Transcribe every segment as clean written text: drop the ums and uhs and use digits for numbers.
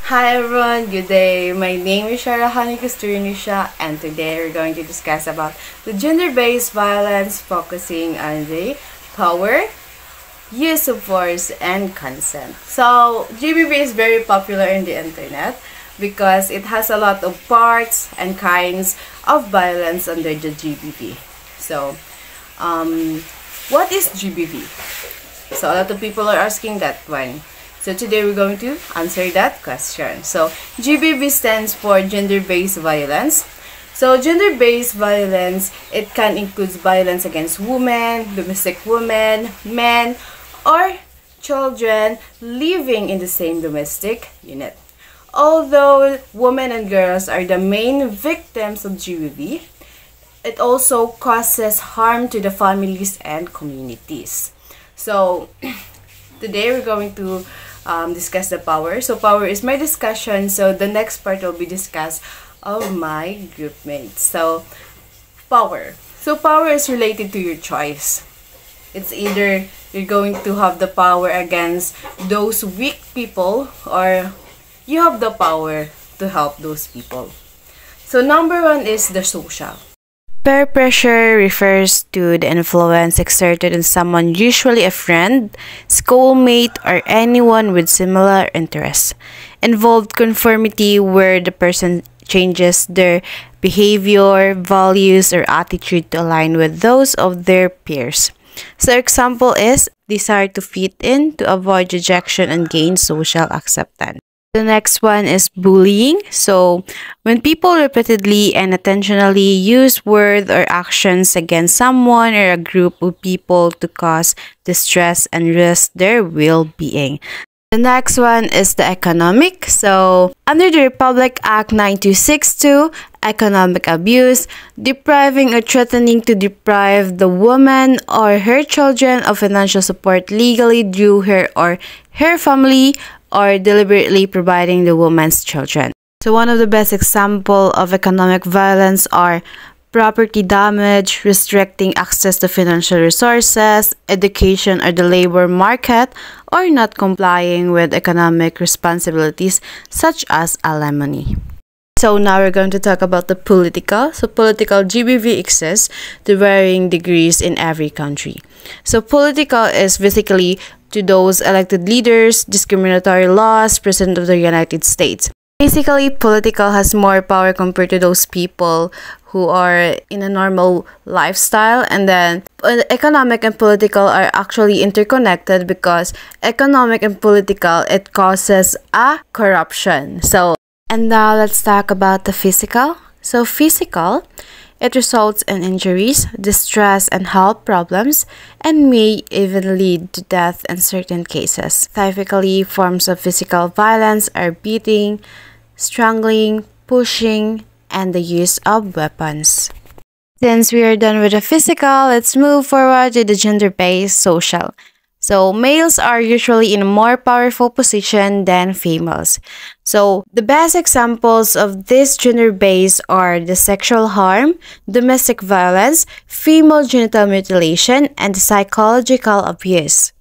Hi everyone, good day. My name is Sharahani Kusturinisha and today we're going to discuss about the gender-based violence focusing on the power, use of force, and consent. So, GBV is very popular in the internet because it has a lot of parts and kinds of violence under the GBV. So, what is GBV? So, a lot of people are asking that one. So today we're going to answer that question. So GBV stands for gender-based violence. So gender-based violence, it can include violence against women, domestic women, men, or children living in the same domestic unit. Although women and girls are the main victims of GBV, it also causes harm to the families and communities. So today we're going to discuss the power. So power is my discussion. So the next part will be discussed of my group mates. So power. So power is related to your choice. It's either you're going to have the power against those weak people or you have the power to help those people. So number one is the social. Peer pressure refers to the influence exerted on someone, usually a friend, schoolmate, or anyone with similar interests. Involved conformity, where the person changes their behavior, values, or attitude to align with those of their peers. So example is desire to fit in, to avoid rejection, and gain social acceptance. The next one is bullying. So, when people repeatedly and intentionally use words or actions against someone or a group of people to cause distress and risk their well-being. The next one is the economic. So, under the Republic Act 9262, economic abuse, depriving or threatening to deprive the woman or her children of financial support legally through her or her family, or deliberately providing the woman's children. So one of the best examples of economic violence are property damage, restricting access to financial resources, education or the labor market, or not complying with economic responsibilities such as alimony. So now we're going to talk about the political. So political GBV exists to varying degrees in every country. So political is basically to those elected leaders, discriminatory laws, President of the United States. Basically, political has more power compared to those people who are in a normal lifestyle, and then economic and political are actually interconnected because economic and political, it causes a corruption. So, and now let's talk about the physical. So physical, it results in injuries, distress, and health problems, and may even lead to death in certain cases. Typically, forms of physical violence are beating, strangling, pushing, and the use of weapons. Since we are done with the physical, let's move forward to the gender-based social. So, males are usually in a more powerful position than females. So, the best examples of this gender-based are the sexual harm, domestic violence, female genital mutilation, and psychological abuse.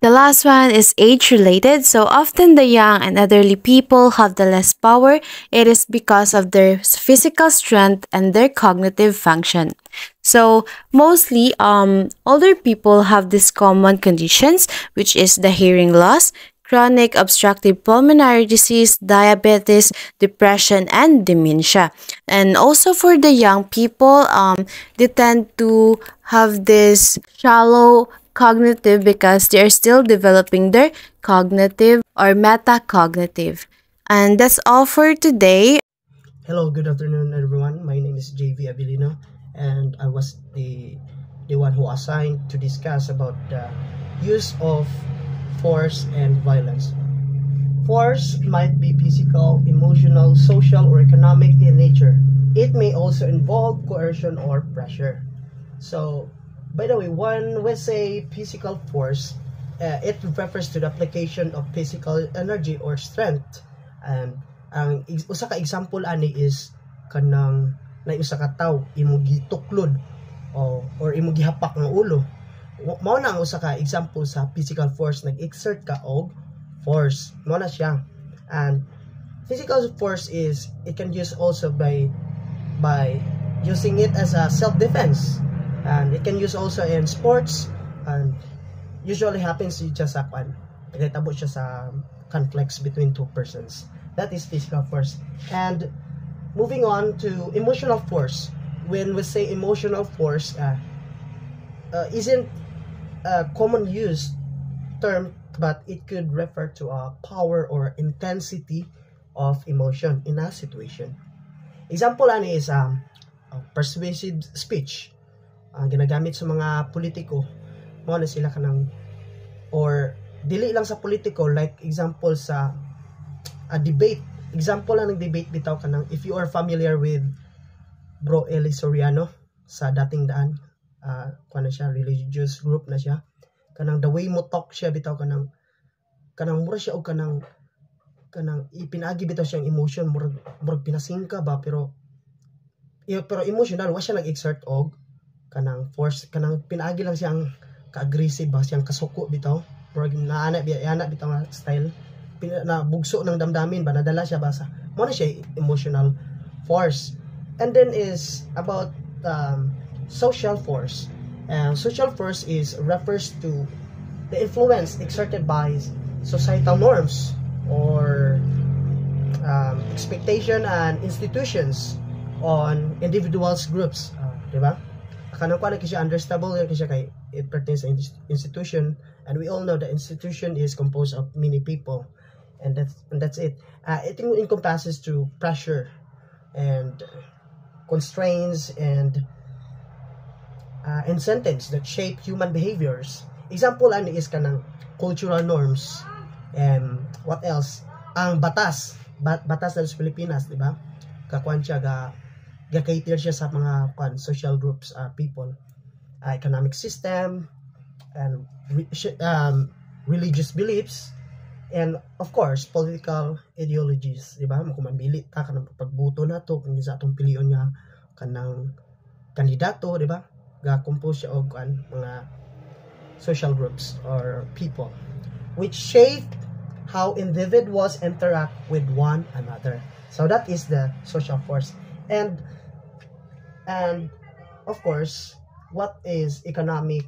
The last one is age-related. So, often the young and elderly people have the less power. It is because of their physical strength and their cognitive function. So, mostly, older people have these common conditions, which is the hearing loss, chronic obstructive pulmonary disease, diabetes, depression, and dementia. And also for the young people, they tend to have this shallow cognitive because they are still developing their cognitive or metacognitive. And that's all for today. Hello, good afternoon everyone. My name is JV Abilino and I was the one who assigned to discuss about the use of force and violence. Force might be physical, emotional, social, or economic in nature. It may also involve coercion or pressure. So, by the way, when we say physical force, it refers to the application of physical energy or strength. And ang usa ka example ani is kanang na usa ka tawo imong gituklod or imong gihapak ng ulo. Mao na ang usa ka example sa physical force, nag-exert ka og force. Mao na siya. And physical force is it can use also by using it as a self-defense, and it can use also in sports, and usually happens just sa nagtabo siya sa conflicts between two persons. That is physical force. And moving on to emotional force. When we say emotional force, isn't a common use term, but it could refer to a power or intensity of emotion in a situation. Example ani is persuasive speech. Ang ginagamit sa mga politiko, mo na sila kanang, or dili lang sa politiko, like example sa a debate. Example lang ng debate bitaw kanang, if you are familiar with Bro Eli Soriano sa dating daan, kuan na siya, religious group na siya, kanang the way mo talk siya bitaw kanang mura siya og kanang ipinaagi bitaw siyang emotion, murag pinasingka ba, pero emotional wa siya nag-exert og kanang force, kanang pinaagi lang siyang ka-aggressive ba, siyang kasuko bitaw, murag naana bitaw nga style, na bugso ng damdamin ba, nadala siya ba sa mo na siya emotional force. And then is about social force. Social force refers to the influence exerted by societal norms or expectation and institutions on individuals, groups, diba? Kanang kuan siya understandable kasi kay it pertains to institution, and we all know the institution is composed of many people, and that's it. It encompasses to pressure and constraints and incentives that shape human behaviors. Example ani is kanang cultural norms, and what else, ang batas sa Pilipinas, di ba, kakuan siya ga-cater siya sa mga social groups, people, economic system, and religious beliefs, and of course political ideologies, di ba? Makumambili ta kanang pagbuto nato kung sa atong piliyon nga kanang kandidato, di ba? Ga-compose siya og mga social groups or people which shape how individuals interact with one another. So that is the social force. And of course, what is economic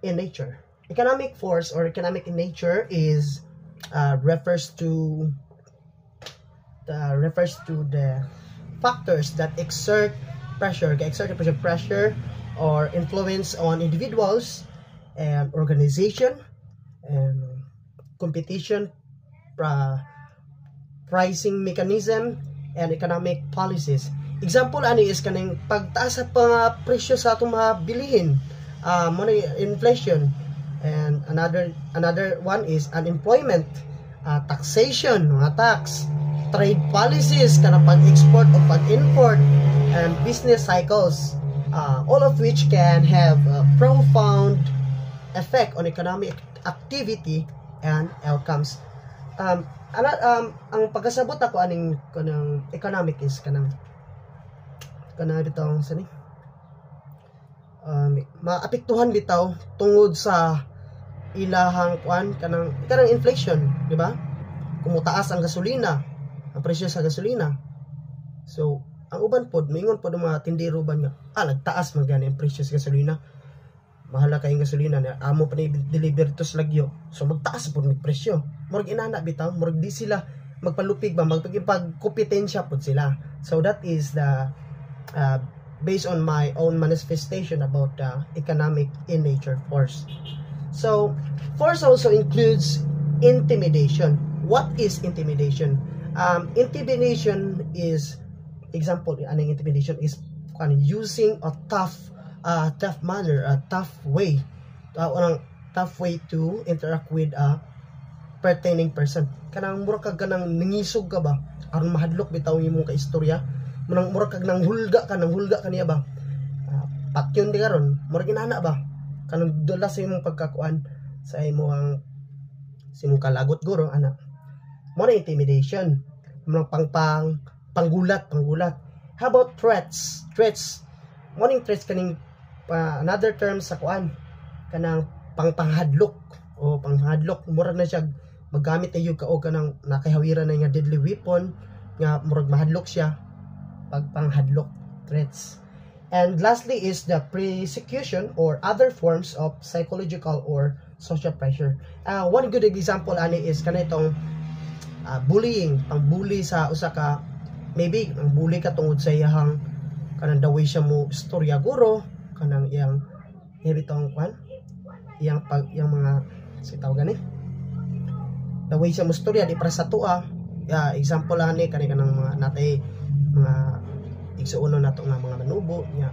in nature? Economic force or economic in nature is refers to the factors that exert pressure or influence on individuals and organization and competition, pricing mechanism, and economic policies. Example ani is kaning pagtaas sa mga presyo sa atong mga bilihin, inflation, and another one is unemployment, taxation, mga tax, trade policies, kanang pag-export o pag-import, and business cycles, all of which can have a profound effect on economic activity and outcomes. Ang pagkasabot ako aning kanang economic is kanang bitaw sani maapektuhan bitaw tungod sa ilahang kanang inflation, di ba? Kumutaas ang gasolina, ang presyo sa gasolina. So ang uban pod mingon pod mga tindero ba nga nagtaas man gani ang presyo sa gasolina, mahala kay gasolina na amo pa ni deliver to sa Lagyo, so magtaas pod ng presyo. Murag inana bitaw, murag di sila magpalupig ba, magpagkompetensya pod sila. So that is the based on my own manifestation about economic in nature force. So force also includes intimidation. What is intimidation? Intimidation is, example, intimidation is using a tough manner, a tough way to interact with a pertaining person. Kanang mura kag kanang nangisog ka ba aron mahadlok bitaw imong kaistorya, mura kag nang hulga kaniya ba, patyon di karon mura ginana ba kanang dula sa imong pagkakuan sa imong kalagot guro ana mo na intimidation, mga panggulat. How about threats mo ning threats kaning another term sa kuan kanang panghadlok mura na siya magamit na yung kao ka ng nakahawiran na nga deadly weapon nga murag mahadlok siya pagpanghadlok threats. And lastly is the persecution or other forms of psychological or social pressure. One good example ani is kanitong bullying, pang-bully sa usa ka, maybe ang bully ka tungod sa iyang kanang daway siya mo istorya guro, kanang iyang itong kwan, iyang mga sitaw gani. Daway siya mo istorya di para sa tuwa. Example ani kanang mga natay mga igsuuno nato nga mga manubo nya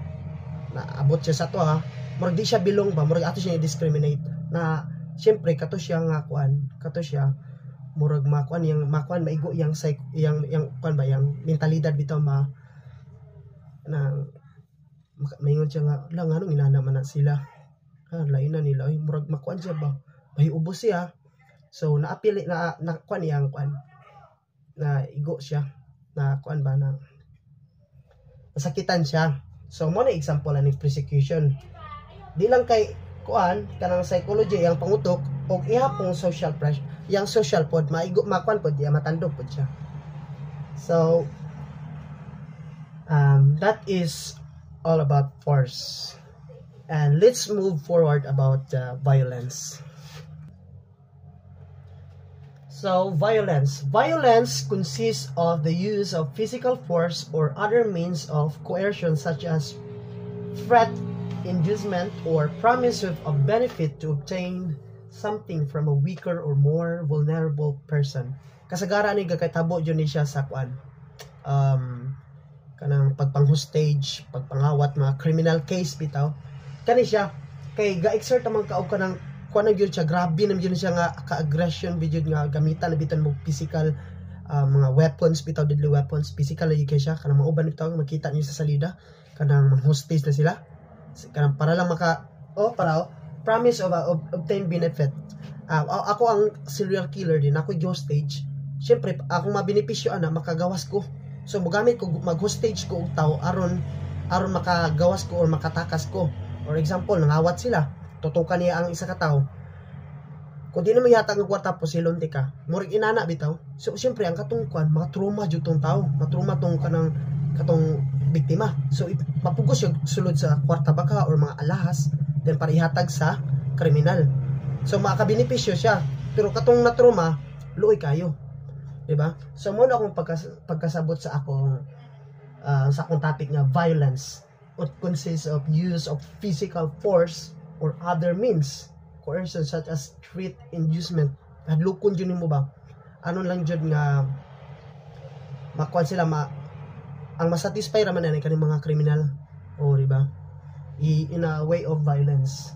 naabot siya sa tuwa, murag di siya bilong ba, murag ato siya discriminate na syempre kato siya nga kwan, kato siya murag makuan maigo yang kwan ba yang mentalidad bitaw na maingon siya nga lang anong inana man na sila lain na nila murag makuan siya ba ubos siya, so naapil na kwan yang kwan na igo siya na kuan ba na nasakitan siya. So mo na example ani persecution. Di lang kay kuan kanang psychology yang pangutok og ihapong social pressure, yang social pod maigo makuan pod ya matandog pod siya. So that is all about force. And let's move forward about violence. So, violence. Violence consists of the use of physical force or other means of coercion such as threat, inducement, or promise of benefit to obtain something from a weaker or more vulnerable person. Kasagara ni gakatabo yun siya sa kwan. Kanang pagpang-hostage, pagpangawat, mga criminal case bitaw. Kani siya, kay ga-exert naman ka o kanang kuan gyud siya, grabe naman yun siya nga ka-aggression bidyo nga gamitan na bitan mo physical mga weapons bitaw, deadly weapons, physical lagi kay siya kanang mga uban bitaw makita niyo sa salida kanang hostage na sila kanang para lang promise of obtain benefit. Ako ang serial killer din, ako hostage, syempre akong mabenepisyo ana makagawas ko, so mogamit ko mag-hostage ko og tao aron makagawas ko or makatakas ko. For example, nangawat sila, tutukan niya ang isa ka tao. Kung di naman yata ang kwarta po silon di ka, murig inana bitaw. So siyempre ang katungkuan, mga trauma jud tong tao, matruma tong katong biktima. So mapugos yung sulod sa kwarta baka or mga alahas, then para ihatag sa kriminal. So makakabenepisyo siya, pero katong natruma, luoy kayo. Diba? So muna akong pagkasabot sa akong topic nga violence. It consists of use of physical force or other means coercion such as threat, inducement. Hadlukon yun mo ba? Ano lang dyan nga makuan sila ang masatisfy raman na kaning mga kriminal o diba? In a way of violence.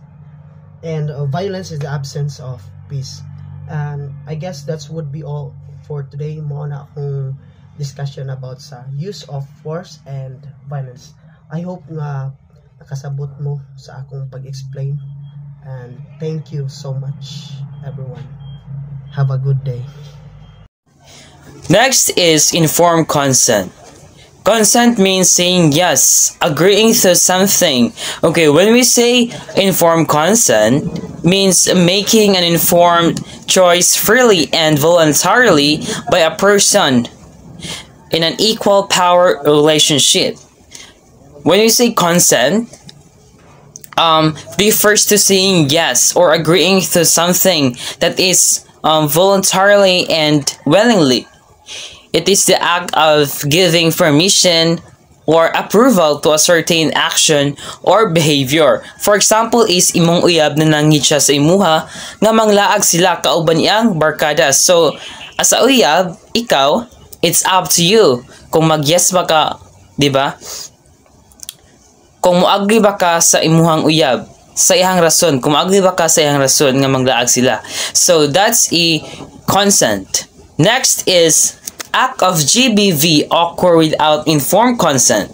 And violence is the absence of peace. And I guess that would be all for today. Mo na akong discussion about sa use of force and violence. I hope nga nakasabot mo sa akong pag-explain. And thank you so much, everyone. Have a good day. Next is informed consent. Consent means saying yes, agreeing to something. Okay, when we say informed consent, means making an informed choice freely and voluntarily by a person in an equal power relationship. When you say consent, refers to saying yes or agreeing to something that is voluntarily and willingly. It is the act of giving permission or approval to a certain action or behavior. For example is imong uyab na nangit siya sa imuha nga manglaag sila kauban iyang barkada. So, as a uyab, ikaw, it's up to you kung mag-yes ba ka, di ba? Kung moagri ba ka sa imuhang uyab, sa iyang rason, kung moagri ba ka sa iyang rason nga maglaag sila. So, that's a consent. Next is act of GBV occur without informed consent.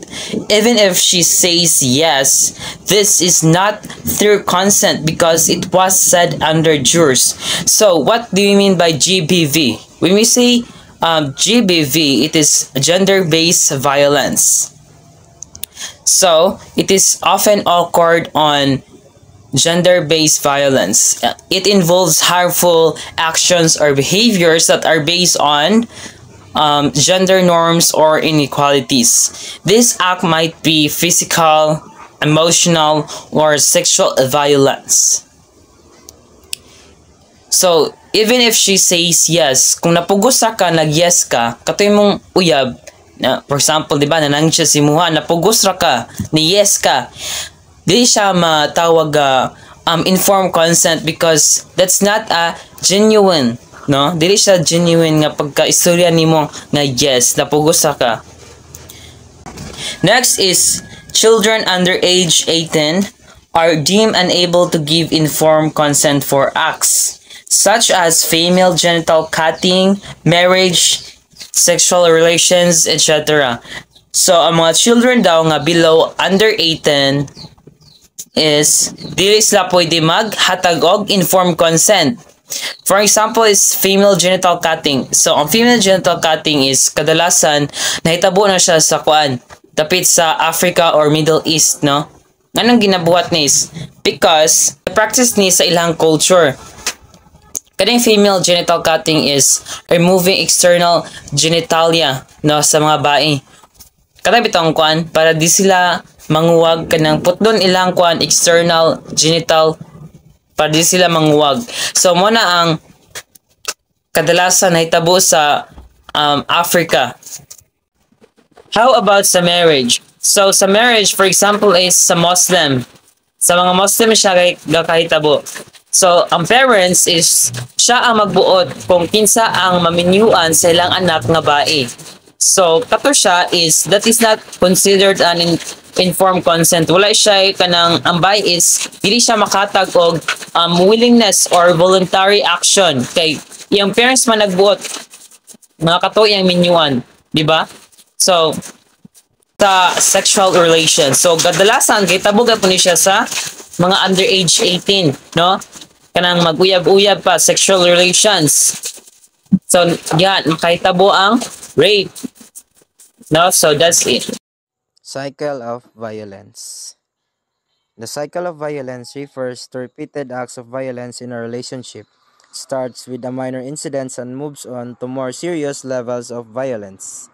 Even if she says yes, this is not through consent because it was said under duress. So, what do you mean by GBV? When we say GBV, it is gender-based violence. So, it is often occurred on gender-based violence. It involves harmful actions or behaviors that are based on gender norms or inequalities. This act might be physical, emotional, or sexual violence. So, even if she says yes, kung napugusa ka, nag-yes ka, katoy mong uyab, na, for example, di ba, nanang siya si Muha, napugos ra ka, ni-yes ka, di siya matawag informed consent because that's not a genuine, no? Dili siya genuine nga pagka-istorya nimo nga yes, napugos ra ka. Next is children under age 18 are deemed unable to give informed consent for acts such as female genital cutting, marriage, sexual relations, etc. So, ang mga children daw nga below under 18 is dili sila pwede maghatag og informed consent. For example is female genital cutting. So, ang female genital cutting is kadalasan nahitabo na siya sa kuan, dapit sa Africa or Middle East, no? Anong ginabuhat ni is because the practice ni sa ilang culture. Kaning female genital cutting is removing external genitalia, no, sa mga bae. Kada bitong kuan para di sila manguwag kanang putlon ilang kuan external genital para di sila manguwag. So mo na ang kadalasan nahitabo sa Africa. How about sa marriage? So sa marriage, for example, is sa Muslim. Sa mga Muslim siya kahitabo. So, ang parents is siya ang magbuot kung kinsa ang maminyuan sa ilang anak nga bae. So, kato siya is that is not considered an informed consent. Wala siya kanang ang bae is dili siya makatag og willingness or voluntary action kay iyang parents man nagbuot mga kato iyang minyuan, di ba? So, sa sexual relations. So, kadalasan gitabo gapon ni siya sa mga underage 18, no? Kanang mag-uyab-uyab pa, sexual relations. So, yan, makahitabo ang rape. No? So, that's it. Cycle of violence. The cycle of violence refers to repeated acts of violence in a relationship. It starts with a minor incident and moves on to more serious levels of violence.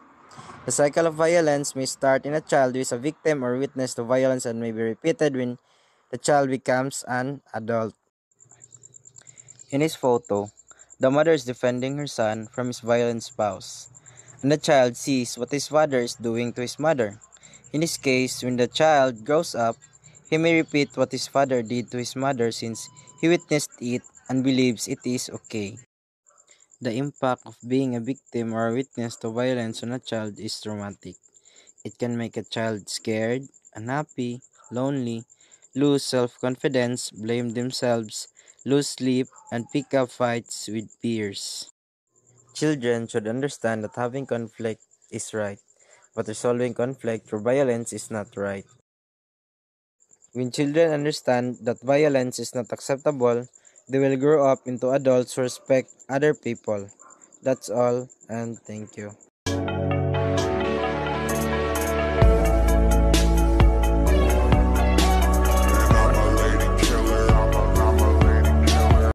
The cycle of violence may start in a child who is a victim or witness to violence and may be repeated when the child becomes an adult. In his photo, the mother is defending her son from his violent spouse, and the child sees what his father is doing to his mother. In this case, when the child grows up, he may repeat what his father did to his mother since he witnessed it and believes it is okay. The impact of being a victim or a witness to violence on a child is traumatic. It can make a child scared, unhappy, lonely, lose self-confidence, blame themselves, lose sleep, and pick up fights with peers. Children should understand that having conflict is right, but resolving conflict through violence is not right. When children understand that violence is not acceptable, they will grow up into adults who respect other people. That's all, and thank you.